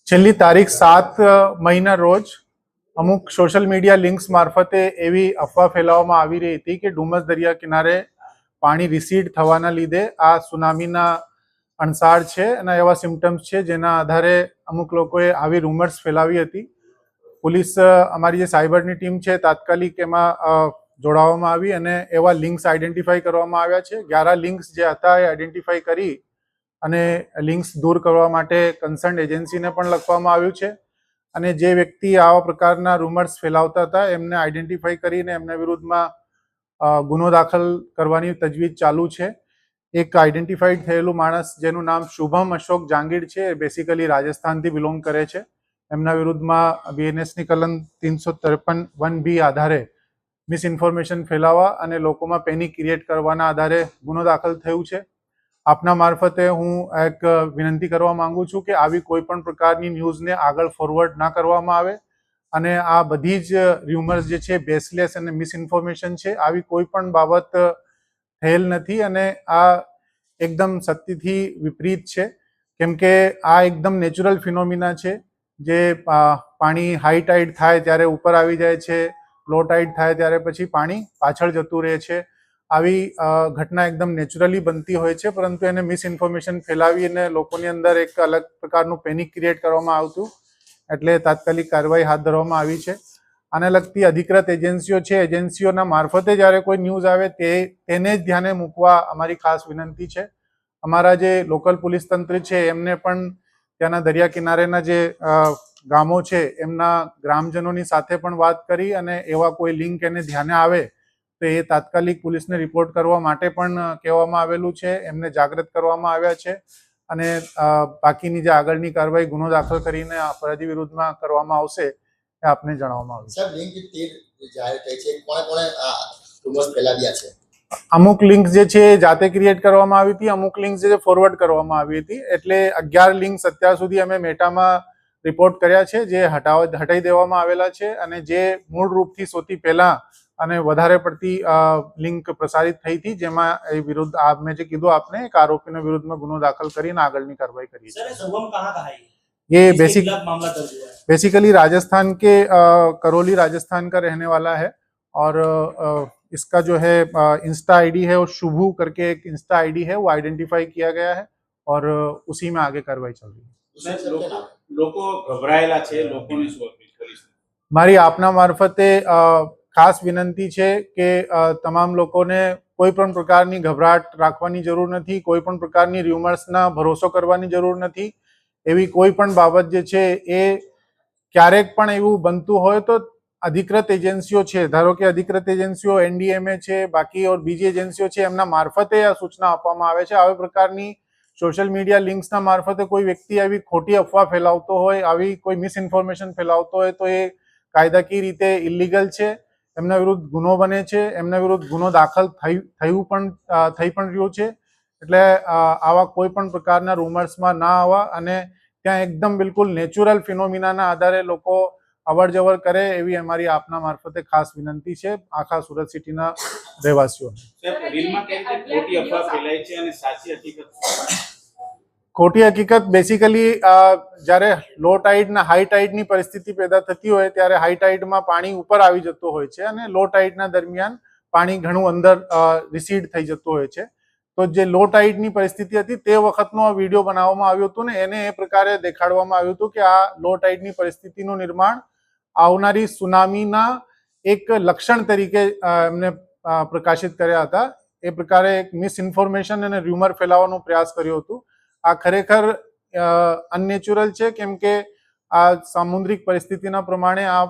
છેલ્લી તારીખ 7 મઈના રોજ અમુક સોશિયલ મીડિયા લિંક્સ મારફતે એવી અફવા ફેલાવવામાં આવી રહી હતી કે ડુમસ દરિયા કિનારે પાણી રિસીડ થવાના લીધે આ સુનામીના અણસાર છે અને એવા સિમ્ટમ્સ છે જેના આધારે અમુક લોકોએ આવી રૂમર્સ ફેલાવી હતી. પોલીસ અમારી જે સાયબરની ટીમ છે તાત્કાલિક એમાં જોડાવવામાં આવી અને એવા લિંક્સ આઈડેન્ટિફાઈ કરવામાં આવ્યા છે. 11 લિંક્સ જે હતા એ આઈડેન્ટિફાઈ કરી અને લિંક્સ દૂર કરવા માટે કન્સર્ન એજન્સીને પણ લખવામાં આવ્યું છે અને જે વ્યક્તિ આવા પ્રકારના રૂમર્સ ફેલાવતા હતા એમને આઈડેન્ટિફાઈ કરીને એમના વિરુદ્ધમાં ગુનો દાખલ કરવાની તજવીજ ચાલુ છે. એક આઈડેન્ટિફાઈડ થયેલું માણસ જેનું નામ શુભમ અશોક જાંગીર છે, બેસિકલી રાજસ્થાનથી બિલોંગ કરે છે. એમના વિરુદ્ધમાં બીએનએસની કલમ 353(1)B આધારે મિસઇન્ફોર્મેશન ફેલાવવા અને લોકોમાં પેનિક ક્રિએટ કરવાના આધારે ગુનો દાખલ થયું છે. આપના મારફતે હું એક વિનંતી કરવા માંગુ છું કે આવી કોઈ પણ પ્રકારની ન્યૂઝને આગળ ફોરવર્ડ ના કરવામાં આવે અને આ બધી જ ર્યુમર્સ જે છે બેસલેસ અને મિસઇન્ફોર્મેશન છે. આવી કોઈ પણ બાબત થયેલ નથી અને આ એકદમ સત્યથી વિપરીત છે, કેમ કે આ એકદમ નેચરલ ફિનોમિના છે. જે પાણી હાઈ ટાઈડ થાય ત્યારે ઉપર આવી જાય છે, લો ટાઈડ થાય ત્યારે પછી પાણી પાછળ જતું રહે છે. આવી ઘટના એકદમ નેચરલી બનતી હોય છે, પરંતુ એને મિસઇન્ફોર્મેશન ફેલાવીને લોકોની અંદર એક અલગ પ્રકારનું પેનિક ક્રિએટ કરવામાં આવતું, એટલે તાત્કાલિક કાર્યવાહી હાથ ધરવામાં આવી છે. આને લગતી અધિકૃત એજન્સીઓ છે, એજન્સીઓના મારફતે જ્યારે કોઈ ન્યૂઝ આવે તેને જ ધ્યાને મૂકવા અમારી ખાસ વિનંતી છે. અમારા જે લોકલ પોલીસ તંત્ર છે એમને પણ ત્યાંના દરિયા કિનારેના જે ગામો છે એમના ગ્રામજનોની સાથે પણ વાત કરી અને એવા કોઈ લિંક એને ધ્યાને આવે તો એ તાત્કાલિક પોલીસને રિપોર્ટ કરવા માટે પણ કહેવામાં આવેલું છે. એમને જાગૃત કરવામાં આવ્યા છે અને બાકીની જે આગળની કાર્યવાહી ગુનો દાખલ કરીને અપરાધી વિરુદ્ધમાં કરવામાં આવશે એ આપને જણાવવામાં આવ્યું. અમુક લિંક્સ જે છે જાતે ક્રિએટ કરવામાં આવી હતી, અમુક લિંક્સ જે ફોરવર્ડ કરવામાં આવી હતી, એટલે 11 લિંક્સ અત્યાર સુધી અમે મેટામાં રિપોર્ટ કર્યા છે જે હટાવી દેવામાં આવેલા છે અને જે મૂળ રૂપથી સૌથી પહેલા અને વધારે પડતી લિંક પ્રસારિત થઈ હતી જેમાં એ વિરુદ્ધ મેં જે કીધું આપને એક આરોપીના વિરુદ્ધમાં ગુનો દાખલ કરીને આગળની કાર્યવાही કરી है. ये बेसिकली राजस्थान के करौली राजस्थान का रहने वाला है और इसका जो है इंस्टा आईडी है वो शुभू करके एक इंस्टा आईडी है वो आइडेंटिफाई किया गया है और उसी में आगे कार्रवाई चल रही है. લોકો ગભરાયેલા છે, લોકોને શું અપીલ કરીશ? મારી આપના મારફતે ખાસ વિનંતી છે કે તમામ લોકોને કોઈ પણ પ્રકારની ગભરાટ રાખવાની જરૂર નથી, કોઈ પણ પ્રકારની ર્યુમર્સના ભરોસો કરવાની જરૂર નથી. એવી કોઈ પણ બાબત જે છે એ ક્યારેક પણ એવું બનતું હોય તો અધિકૃત એજન્સીઓ છે, ધારો કે અધિકૃત એજન્સીઓ એનડીએમએ છે, બાકી ઓર બીજી એજન્સીઓ છે, એમના મારફતે આ સૂચના આપવામાં આવે છે. આવી પ્રકારની સોશિયલ મીડિયા લિંક્સના મારફતે કોઈ વ્યક્તિ આવી ખોટી અફવા ફેલાવતો હોય, આવી કોઈ મિસઇન્ફોર્મેશન ફેલાવતો હોય તો એ કાયદાકીય રીતે ઇલીગલ છે, એમના વિરુદ્ધ ગુનો બને છે, એમના વિરુદ્ધ ગુનો દાખલ થઈ પણ રહ્યો છે. એટલે આવા કોઈ પણ પ્રકારના રૂમર્સમાં ના આવવા અને ત્યાં એકદમ બિલકુલ નેચરલ ફિનોમિનાના આધારે લોકો અવર જવર કરે એવી અમારી આપના મારફતે ખાસ વિનંતી છે આખા સુરત સિટીના રહેવાસીઓને. ખોટી હકીકત બેસિકલી જ્યારે લો ટાઈડ ના હાઈ ટાઈડની પરિસ્થિતિ પેદા થતી હોય ત્યારે હાઈ ટાઈડમાં પાણી ઉપર આવી જતું હોય છે અને લો ટાઈડના દરમિયાન પાણી ઘણું અંદર રિસીડ થઈ જતું હોય છે. તો જે લો ટાઈડની પરિસ્થિતિ હતી તે વખતનો વિડીયો બનાવવામાં આવ્યો હતો ને એને એ પ્રકારે દેખાડવામાં આવ્યું હતું કે આ લો ટાઈડની પરિસ્થિતિનું નિર્માણ આવનારી સુનામીના એક લક્ષણ તરીકે એમને પ્રકાશિત કર્યા હતા. એ પ્રકારે એક મિસઇન્ફોર્મેશન અને રૂમર ફેલાવવાનો પ્રયાસ કર્યો હતો. આ ખરેખર અનનેચરલ છે, કેમ કે આ સામુદ્રિક પરિસ્થિતિના પ્રમાણે આ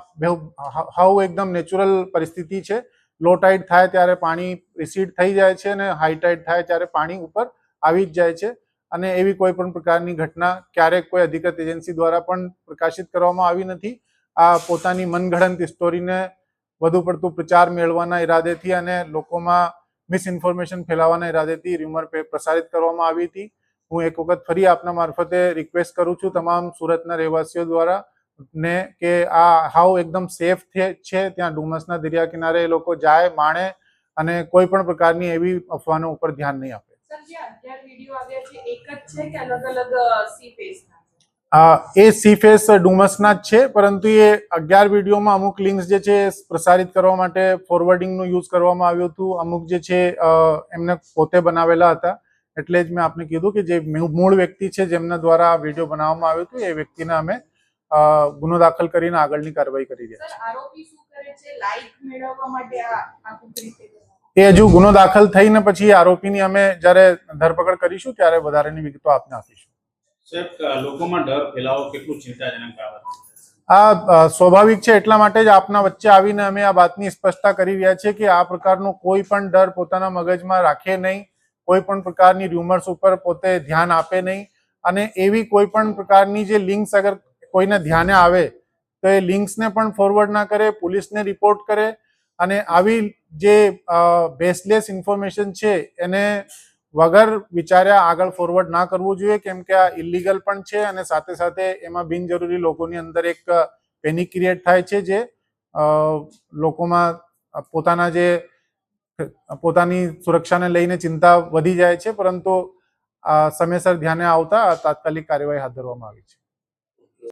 હાવ એકદમ નેચરલ પરિસ્થિતિ છે. લો ટાઈડ થાય ત્યારે પાણી રિસીડ થઈ જાય છે અને હાઈ ટાઈડ થાય ત્યારે પાણી ઉપર આવી જ જાય છે અને એવી કોઈ પણ પ્રકારની ઘટના ક્યારેક કોઈ અધિકૃત એજન્સી દ્વારા પણ પ્રકાશિત કરવામાં આવી નથી. આ પોતાની મનગઢંત સ્ટોરીને વધુ પડતું પ્રચાર મેળવવાના ઈરાદેથી અને લોકોમાં મિસઇન્ફોર્મેશન ફેલાવવાના ઈરાદેથી રૂમર પ્રસારિત કરવામાં આવી હતી. હું એક વખત ફરી આપના મારફતે રિક્વેસ્ટ કરું છું તમામ સુરતના રહેવાસીઓ દ્વારા ને કે આ હાવ એકદમ સેફ છે, ત્યાં ડુમસના દરિયા કિનારે એ લોકો જાય, માણે અને કોઈ પણ પ્રકારની એવી અફવાનો ઉપર ધ્યાન નહીં આપે. એ સી ફેસ ડુમસના જ છે, પરંતુ એ 11 વિડીયોમાં અમુક લિંક્સ જે છે એ પ્રસારિત કરવા માટે ફોરવર્ડિંગનું યુઝ કરવામાં આવ્યું હતું. અમુક જે છે એમને પોતે બનાવેલા હતા. એટલે જ મેં આપને કીધું કે જે મૂળ વ્યક્તિ છે જેમના દ્વારા આ વિડીયો બનાવવામાં આવ્યો હતો એ વ્યક્તિને અમે ગુનો દાખલ કરીને આગળની કાર્યવાહી કરી રહ્યા છીએ. આરોપી શું કરે છે? લાઈક મેળવવા માટે આ આખું રીતે એ હજુ ગુનો દાખલ થઈને પછી આરોપીની અમે જ્યારે ધરપકડ કરીશું ત્યારે વધારેની વિગતો આપને આપીશું. સાહેબ, લોકોમાં ડર ફેલાવો કેટલું ચિંતાજનક બાબત? આ સ્વાભાવિક છે, એટલા માટે જ આપના વચ્ચે આવીને અમે આ વાતની સ્પષ્ટતા કરી રહ્યા છીએ કે આ પ્રકારનો કોઈ પણ ડર પોતાના મગજમાં રાખે નહીં, કોઈ પણ પ્રકારની રૂમર્સ ઉપર પોતે ધ્યાન આપે નહીં, અને એવી કોઈ પણ પ્રકારની જે લિંક્સ અગર કોઈને ધ્યાને આવે તો એ લિંક્સને પણ ફોરવર્ડ ના કરે, પોલીસને રિપોર્ટ કરે, અને આવી જે બેસલેસ ઇન્ફોર્મેશન છે એને વગર વિચાર્યા આગળ ફોરવર્ડ ના કરવું જોઈએ, કેમ કે આ ઇલીગલ પણ છે અને સાથે સાથે એમાં બિનજરૂરી લોકોની અંદર એક પેનિક ક્રિએટ થાય છે, જે લોકોમાં પોતાની સુરક્ષાને લઈને ચિંતા વધી જાય છે. પરંતુ સમયસર ધ્યાને આવતા તાત્કાલિક કાર્યવાહી હાથ ધરવામાં આવી છે.